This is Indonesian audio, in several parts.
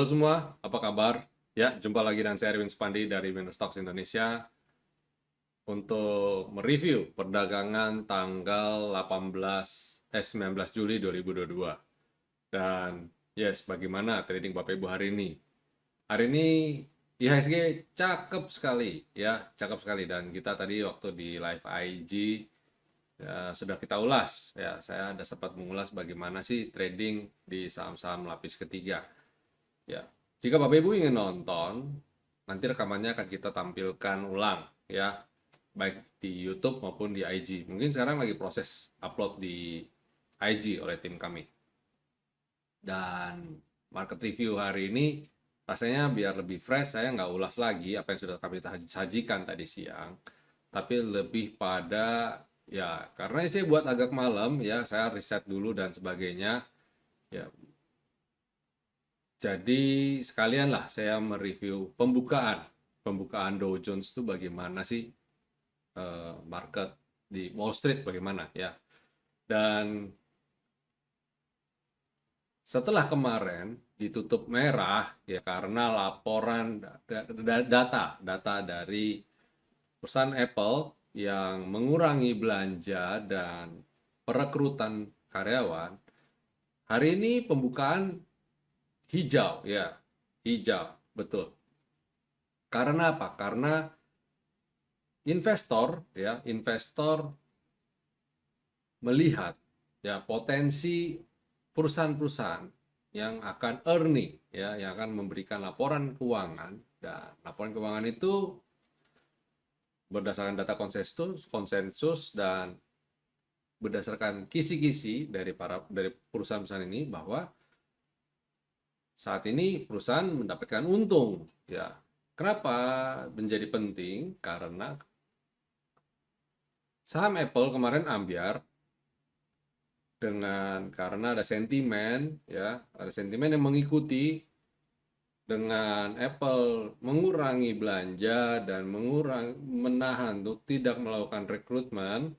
Halo semua, apa kabar? Ya, jumpa lagi dengan saya Erwin Supandi dari Winner Stocks Indonesia untuk mereview perdagangan tanggal 19 Juli 2022. Dan yes, bagaimana trading Bapak Ibu hari ini? Hari ini IHSG cakep sekali, ya, cakep sekali. Dan kita tadi waktu di live IG ya, sudah kita ulas, ya, saya ada sempat mengulas bagaimana sih trading di saham-saham lapis ketiga. Ya, jika Bapak Ibu ingin nonton, nanti rekamannya akan kita tampilkan ulang ya, baik di YouTube maupun di IG. Mungkin sekarang lagi proses upload di IG oleh tim kami. Dan market review hari ini rasanya biar lebih fresh, saya nggak ulas lagi apa yang sudah kami sajikan tadi siang, tapi lebih pada ya karena saya buat agak malam ya, saya riset dulu dan sebagainya. Ya, jadi sekalian lah saya mereview pembukaan Dow Jones itu bagaimana sih, market di Wall Street bagaimana ya. Dan setelah kemarin ditutup merah ya karena laporan data dari perusahaan Apple yang mengurangi belanja dan perekrutan karyawan, hari ini pembukaan hijau ya, hijau betul. Karena apa? Karena investor melihat ya potensi perusahaan-perusahaan yang akan earning ya, yang akan memberikan laporan keuangan, dan laporan keuangan itu berdasarkan data konsensus dan berdasarkan kisi-kisi dari perusahaan-perusahaan ini bahwa saat ini perusahaan mendapatkan untung ya. Kenapa menjadi penting? Karena saham Apple kemarin ambyar karena ada sentimen ya, ada sentimen yang mengikuti dengan Apple mengurangi belanja dan menahan untuk tidak melakukan rekrutmen.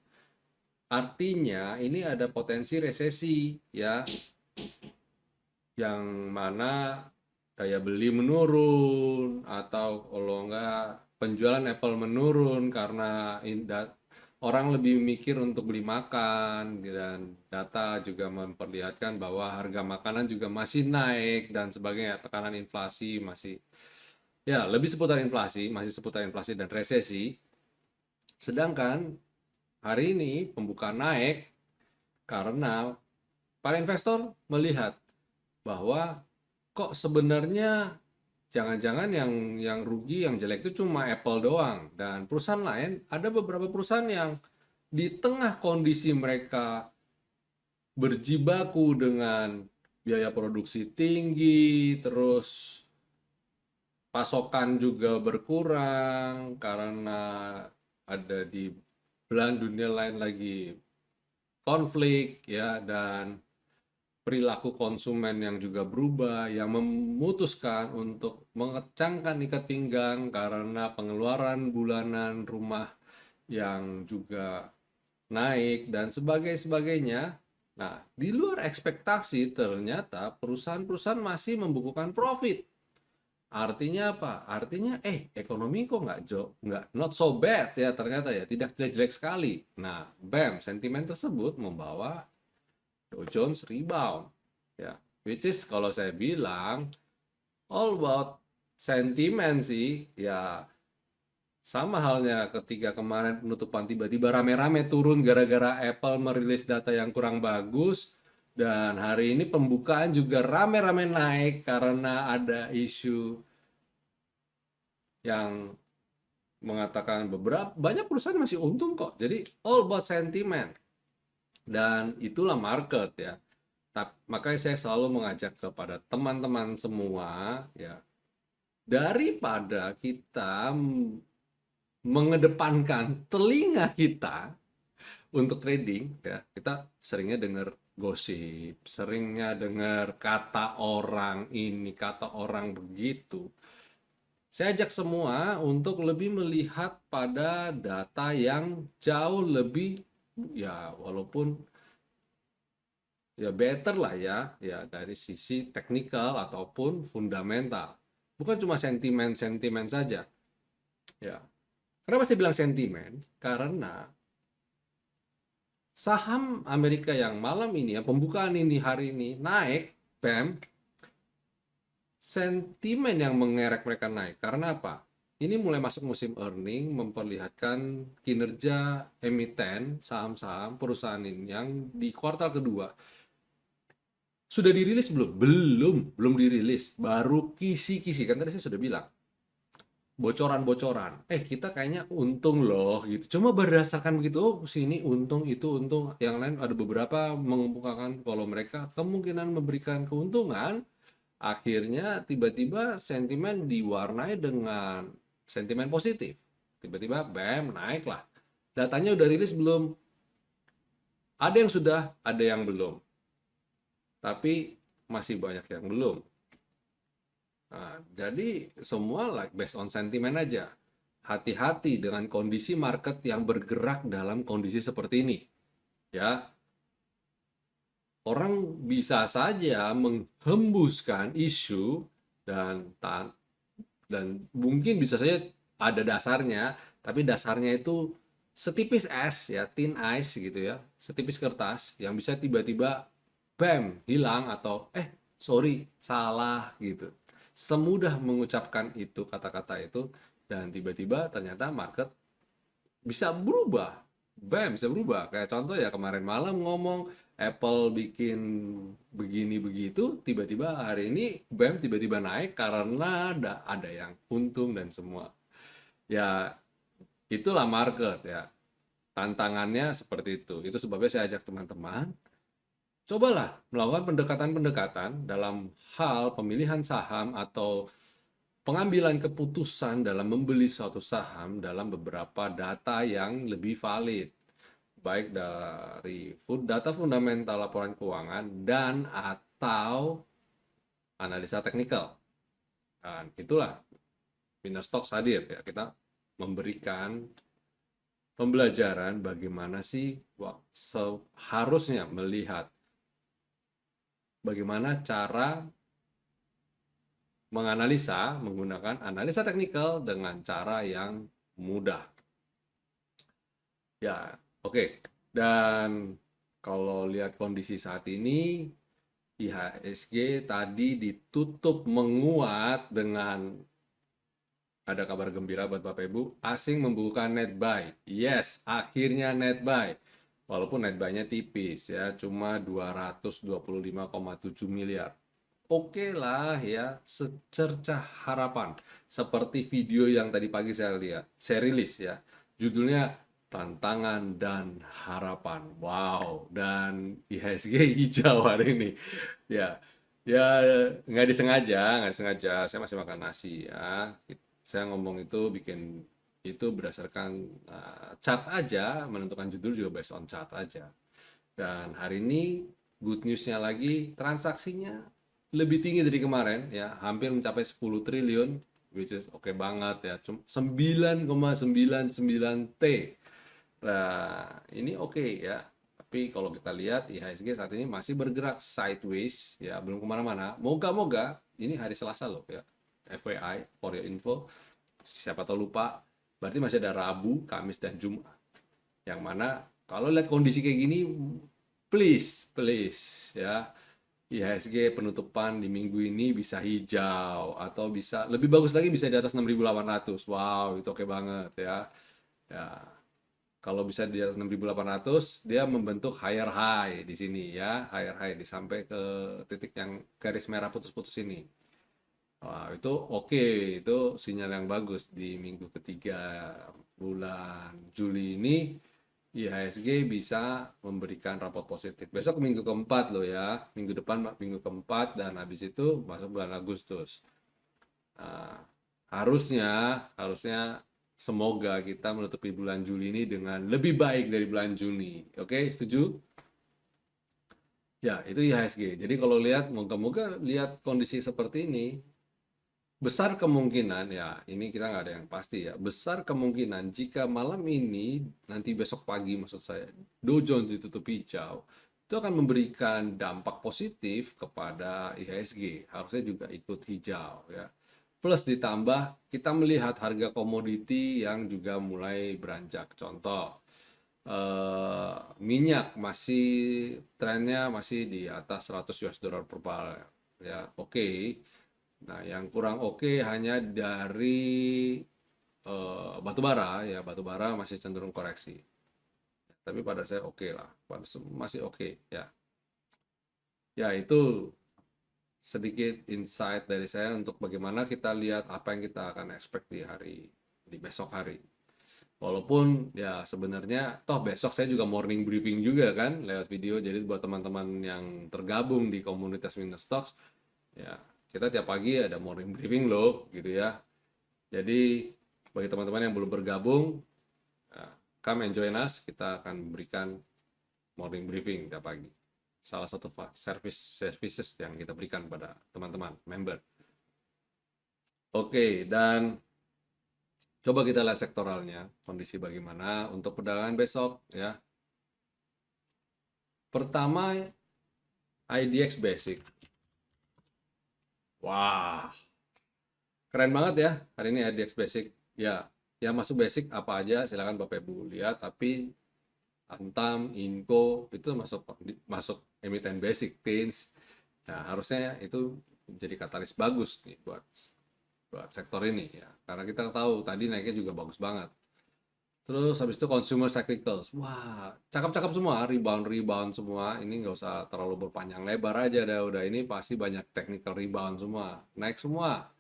Artinya ini ada potensi resesi ya, yang mana daya beli menurun, atau kalau enggak penjualan Apple menurun karena orang lebih mikir untuk beli makan, dan data juga memperlihatkan bahwa harga makanan juga masih naik dan sebagainya, tekanan inflasi masih ya lebih seputar inflasi, masih seputar inflasi dan resesi. Sedangkan hari ini pembukaan naik karena para investor melihat bahwa kok sebenarnya jangan-jangan yang rugi, yang jelek itu cuma Apple doang, dan perusahaan lain, ada beberapa perusahaan yang di tengah kondisi mereka berjibaku dengan biaya produksi tinggi, terus pasokan juga berkurang karena ada di belahan dunia lain lagi konflik ya, dan perilaku konsumen yang juga berubah, yang memutuskan untuk mengecangkan ikat pinggang karena pengeluaran bulanan rumah yang juga naik dan sebagainya. Nah, di luar ekspektasi ternyata perusahaan-perusahaan masih membukukan profit. Artinya apa? Artinya ekonomi kok nggak not so bad ya, ternyata ya, tidak jelek sekali. Nah, BAM, sentimen tersebut membawa Dow Jones rebound ya, which is kalau saya bilang all about sentimen sih ya. Sama halnya ketika kemarin penutupan tiba-tiba rame-rame turun gara-gara Apple merilis data yang kurang bagus, dan hari ini pembukaan juga rame-rame naik karena ada isu yang mengatakan banyak perusahaan masih untung kok. Jadi all about sentiment, dan itulah market ya. Makanya saya selalu mengajak kepada teman-teman semua ya, daripada kita mengedepankan telinga kita untuk trading ya, kita seringnya dengar gosip, seringnya dengar kata orang ini, kata orang begitu. Saya ajak semua untuk lebih melihat pada data yang jauh lebih ya, walaupun ya better lah ya dari sisi teknikal ataupun fundamental. Bukan cuma sentimen-sentimen saja. Ya. Kenapa saya bilang sentimen? Karena saham Amerika yang malam ini ya pembukaan ini hari ini naik, BAM, sentimen yang mengerek mereka naik. Karena apa? Ini mulai masuk musim earning, memperlihatkan kinerja emiten saham-saham perusahaan ini yang di kuartal kedua. Sudah dirilis belum? Belum dirilis. Baru kisi-kisi. Kan tadi saya sudah bilang. Bocoran-bocoran. Kita kayaknya untung loh gitu. Cuma berdasarkan begitu, oh sini untung, itu untung. Yang lain ada beberapa mengemukakan kalau mereka kemungkinan memberikan keuntungan. Akhirnya tiba-tiba sentimen diwarnai dengan sentimen positif. Tiba-tiba BAM naik lah. Datanya udah rilis belum? Ada yang sudah, ada yang belum. Tapi masih banyak yang belum. Nah, jadi semua like based on sentiment aja. Hati-hati dengan kondisi market yang bergerak dalam kondisi seperti ini. Ya, orang bisa saja menghembuskan isu dan dan mungkin bisa saja ada dasarnya, tapi dasarnya itu setipis es ya, thin ice gitu ya, setipis kertas yang bisa tiba-tiba bam hilang atau sorry salah gitu. Semudah mengucapkan itu kata-kata itu dan tiba-tiba ternyata market bisa berubah. Bam, bisa berubah. Kayak contoh ya kemarin malam ngomong Apple bikin begini begitu, tiba-tiba hari ini bam tiba-tiba naik karena ada yang untung dan semua. Ya, itulah market ya. Tantangannya seperti itu. Itu sebabnya saya ajak teman-teman, cobalah melakukan pendekatan-pendekatan dalam hal pemilihan saham atau pengambilan keputusan dalam membeli suatu saham dalam beberapa data yang lebih valid, baik dari data fundamental laporan keuangan dan atau analisa teknikal. Dan itulah Winner Stocks hadir ya, kita memberikan pembelajaran bagaimana sih seharusnya melihat bagaimana cara menganalisa menggunakan analisa teknikal dengan cara yang mudah. Ya, oke. Dan kalau lihat kondisi saat ini, IHSG tadi ditutup menguat dengan ada kabar gembira buat Bapak Ibu, asing membuka net buy. Yes, akhirnya net buy. Walaupun net buy-nya tipis ya, cuma 225,7 miliar. Oke lah ya, secercah harapan. Seperti video yang tadi pagi saya rilis ya. Judulnya Tantangan dan Harapan. Wow, dan IHSG hijau hari ini. Ya, ya nggak disengaja. Saya masih makan nasi ya. Saya ngomong itu bikin itu berdasarkan chart aja, menentukan judul juga based on chart aja. Dan hari ini good newsnya lagi transaksinya lebih tinggi dari kemarin ya, hampir mencapai 10 triliun, which is oke banget ya, 9,99 T. Nah, ini oke ya. Tapi kalau kita lihat IHSG saat ini masih bergerak sideways ya, belum kemana-mana. Moga-moga ini hari Selasa loh ya. FYI, for your info. Siapa tahu lupa, berarti masih ada Rabu, Kamis, dan Jumat. Yang mana kalau lihat kondisi kayak gini, please ya, IHSG penutupan di minggu ini bisa hijau atau bisa lebih bagus lagi bisa di atas 6.800. Wow, itu oke banget ya. Ya, kalau bisa di atas 6.800, dia membentuk higher high di sini ya, higher high sampai ke titik yang garis merah putus-putus ini. Wah, itu oke, itu sinyal yang bagus di minggu ketiga bulan Juli ini. IHSG bisa memberikan rapot positif. Besok minggu keempat loh ya, minggu depan minggu keempat dan habis itu masuk bulan Agustus. Nah, harusnya semoga kita menutupi bulan Juli ini dengan lebih baik dari bulan Juni. Oke, setuju? Ya, itu IHSG. Jadi kalau lihat, moga-moga lihat kondisi seperti ini, besar kemungkinan ya, ini kita nggak ada yang pasti ya, besar kemungkinan jika malam ini nanti besok pagi maksud saya Dow Jones ditutup hijau, itu itu akan memberikan dampak positif kepada IHSG. Harusnya juga ikut hijau ya. Plus ditambah kita melihat harga komoditi yang juga mulai beranjak. Contoh, minyak masih trennya masih di atas 100 US dollar per barel ya, oke. Nah, yang kurang oke hanya dari batu bara ya, batu bara masih cenderung koreksi. Tapi pada saya oke lah, masih oke ya. Ya, itu sedikit insight dari saya untuk bagaimana kita lihat apa yang kita akan expect di besok hari. Walaupun ya sebenarnya toh besok saya juga morning briefing juga kan lewat video. Jadi buat teman-teman yang tergabung di komunitas Winner Stocks ya, kita tiap pagi ada morning briefing loh gitu ya. Jadi bagi teman-teman yang belum bergabung, ya, come and join us. Kita akan berikan morning briefing tiap pagi. Salah satu services yang kita berikan pada teman-teman member. Oke, dan coba kita lihat sektoralnya, kondisi bagaimana untuk perdagangan besok ya. Pertama, IDX Basic. Wah, keren banget ya hari ini IDX Basic. Ya, yang masuk basic apa aja silakan Bapak Ibu lihat, tapi Antam, Inco itu masuk emiten basic, Teens. Nah, harusnya itu jadi katalis bagus nih buat sektor ini ya. Karena kita tahu tadi naiknya juga bagus banget. Terus habis itu consumer cyclicals. Wah, cakep-cakep semua, rebound semua. Ini nggak usah terlalu berpanjang lebar aja dah. Udah ini pasti banyak technical rebound semua. Naik semua.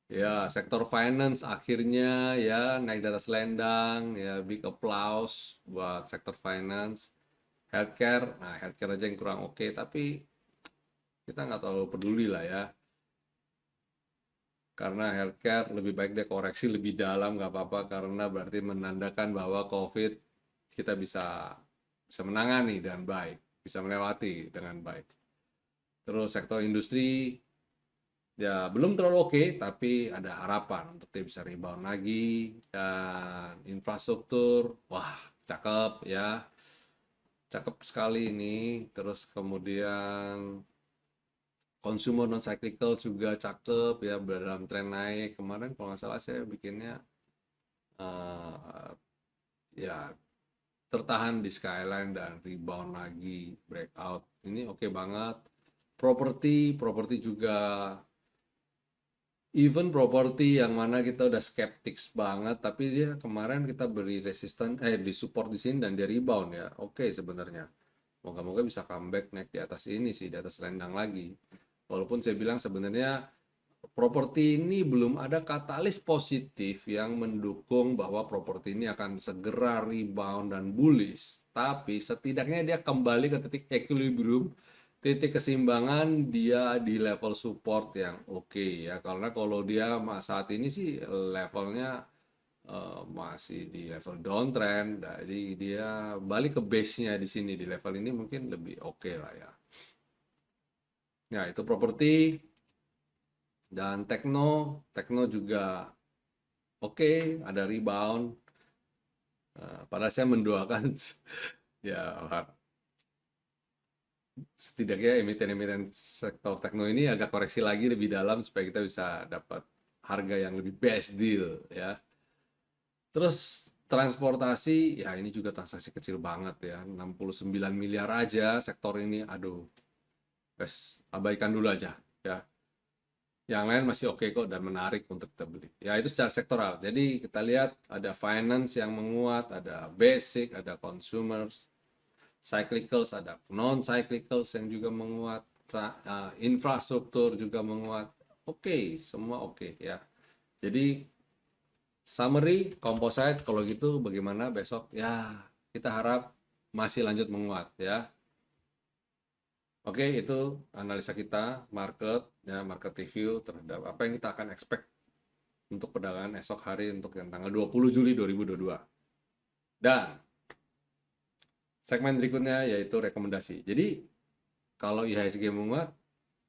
Ya, sektor finance akhirnya ya naik di atas selendang, ya big applause buat sektor finance. Healthcare, nah healthcare aja yang kurang oke, tapi kita nggak terlalu peduli lah ya. Karena healthcare lebih baik dia koreksi lebih dalam, nggak apa-apa, karena berarti menandakan bahwa COVID kita bisa menangani dengan baik, bisa melewati dengan baik. Terus sektor industri ya belum terlalu oke, tapi ada harapan untuk dia bisa rebound lagi. Dan infrastruktur, wah cakep ya, cakep sekali ini. Terus kemudian consumer non cyclical juga cakep ya, dalam tren naik. Kemarin kalau nggak salah saya bikinnya ya tertahan di skyline dan rebound lagi, breakout. Ini oke banget. Properti juga, even properti yang mana kita udah skeptics banget, tapi dia kemarin kita beri resisten, di support di sini dan dia rebound ya. Oke sebenarnya. Moga-moga bisa comeback naik di atas ini sih, di atas rendang lagi. Walaupun saya bilang sebenarnya properti ini belum ada katalis positif yang mendukung bahwa properti ini akan segera rebound dan bullish. Tapi setidaknya dia kembali ke titik equilibrium, titik keseimbangan dia di level support yang oke ya. Karena kalau dia saat ini sih levelnya masih di level downtrend, jadi dia balik ke base-nya di sini di level ini mungkin lebih oke lah ya. Nah, itu properti. Dan tekno juga oke, ada rebound. Padahal saya mendoakan ya setidaknya emiten-emiten sektor tekno ini agak koreksi lagi lebih dalam supaya kita bisa dapat harga yang lebih best deal ya. Terus transportasi ya ini juga transaksi kecil banget ya, 69 miliar aja sektor ini. Aduh, guys, abaikan dulu aja ya. Yang lain masih oke kok dan menarik untuk kita beli. Ya itu secara sektoral. Jadi kita lihat ada finance yang menguat, ada basic, ada consumer, cyclicals, ada non-cyclicals yang juga menguat, infrastruktur juga menguat. Oke, semua oke ya. Jadi summary, composite kalau gitu bagaimana besok? Ya kita harap masih lanjut menguat ya. Oke, itu analisa kita market ya, market review terhadap apa yang kita akan expect untuk perdagangan esok hari untuk yang tanggal 20 Juli 2022. Dan segmen berikutnya yaitu rekomendasi. Jadi kalau IHSG menguat,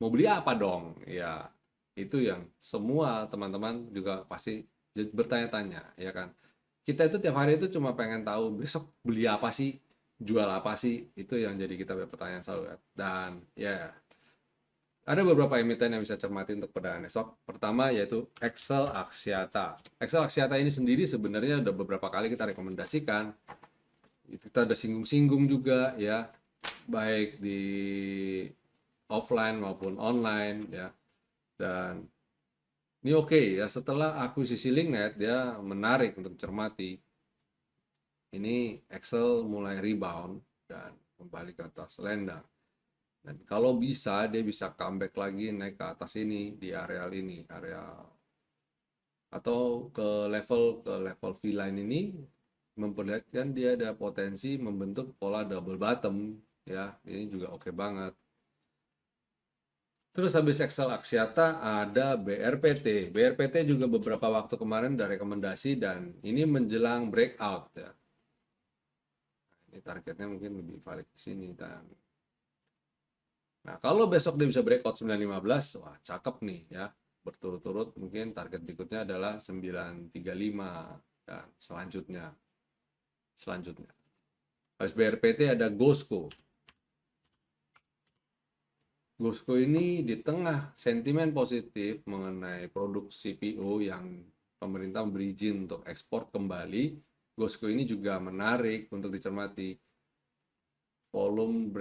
mau beli apa dong? Ya, itu yang semua teman-teman juga pasti bertanya-tanya, ya kan? Kita itu tiap hari itu cuma pengen tahu besok beli apa sih? jual apa sih? Itu yang jadi kita pertanyaan selalu kan. Dan ya, ada beberapa emiten yang bisa cermati untuk perdagangan esok. Pertama yaitu Excel Axiata. Excel Axiata ini sendiri sebenarnya udah beberapa kali kita rekomendasikan. Kita ada singgung-singgung juga ya, baik di offline maupun online ya. Dan ini oke ya, setelah akuisisi Linknet dia menarik untuk cermati. Ini Excel mulai rebound dan kembali ke atas landang. Dan kalau bisa dia bisa comeback lagi naik ke atas ini di area ini, area atau ke level V-line ini memperlihatkan dia ada potensi membentuk pola double bottom ya. Ini juga oke banget. Terus habis Excel Axiata ada BRPT. BRPT juga beberapa waktu kemarin ada rekomendasi dan ini menjelang breakout ya. Ini targetnya mungkin lebih valid di sini. Nah, kalau besok dia bisa breakout 915, wah cakep nih ya. Berturut-turut mungkin target berikutnya adalah 935 dan selanjutnya. Habis BRPT ada GOSCO. GOSCO ini di tengah sentimen positif mengenai produk CPO yang pemerintah beri izin untuk ekspor kembali, GOSCO ini juga menarik untuk dicermati. Volume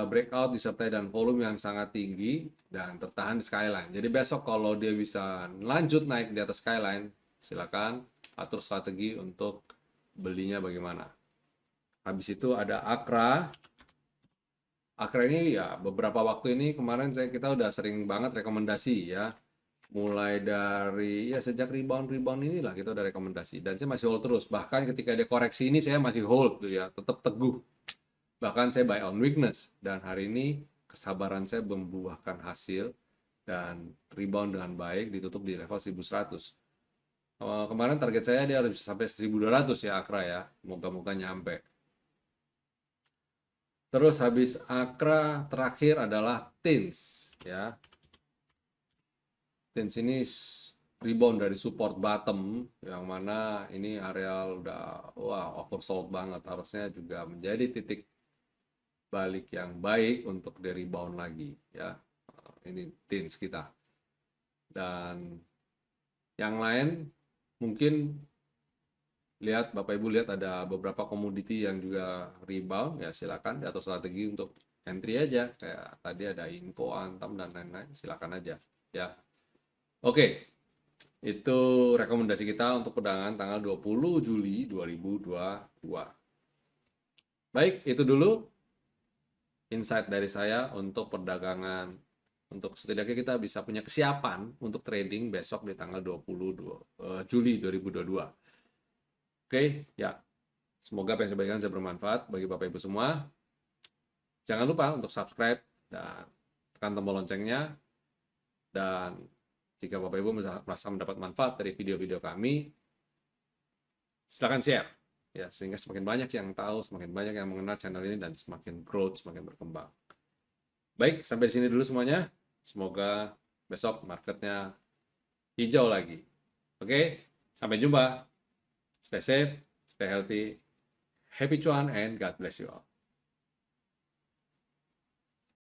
breakout disertai dan volume yang sangat tinggi dan tertahan di skyline. Jadi besok kalau dia bisa lanjut naik di atas skyline, silakan atur strategi untuk belinya bagaimana. Habis itu ada Akra. Akra ini ya beberapa waktu ini kemarin kita udah sering banget rekomendasi ya. Mulai dari ya sejak rebound inilah kita udah rekomendasi dan saya masih hold terus. Bahkan ketika ada koreksi ini saya masih hold tuh ya, tetap teguh. Bahkan saya buy on weakness dan hari ini kesabaran saya membuahkan hasil dan rebound dengan baik ditutup di level 1100. Kemarin target saya dia harus sampai 1200 ya Akra ya. Moga-moga nyampe. Terus habis Akra terakhir adalah TINS ya. TINS ini rebound dari support bottom yang mana ini area udah oversold banget, harusnya juga menjadi titik balik yang baik untuk di rebound lagi ya. Ini TINS kita. Dan yang lain mungkin lihat Bapak Ibu lihat ada beberapa komoditi yang juga rebound ya, silakan diatur strategi untuk entry aja, kayak tadi ada Inco, Antam dan lain-lain, silakan aja ya. Oke. Itu rekomendasi kita untuk perdagangan tanggal 20 Juli 2022. Baik, itu dulu insight dari saya untuk perdagangan, untuk setidaknya kita bisa punya kesiapan untuk trading besok di tanggal 22 Juli 2022. Oke, ya. Semoga apa yang saya bagikan bisa bermanfaat bagi Bapak Ibu semua. Jangan lupa untuk subscribe dan tekan tombol loncengnya. Dan jika Bapak Ibu merasa mendapat manfaat dari video-video kami, silakan share. Ya, sehingga semakin banyak yang tahu, semakin banyak yang mengenal channel ini dan semakin growth, semakin berkembang. Baik, sampai di sini dulu semuanya. Semoga besok marketnya hijau lagi. Oke, sampai jumpa. Stay safe, stay healthy, happy cuan, and God bless you all.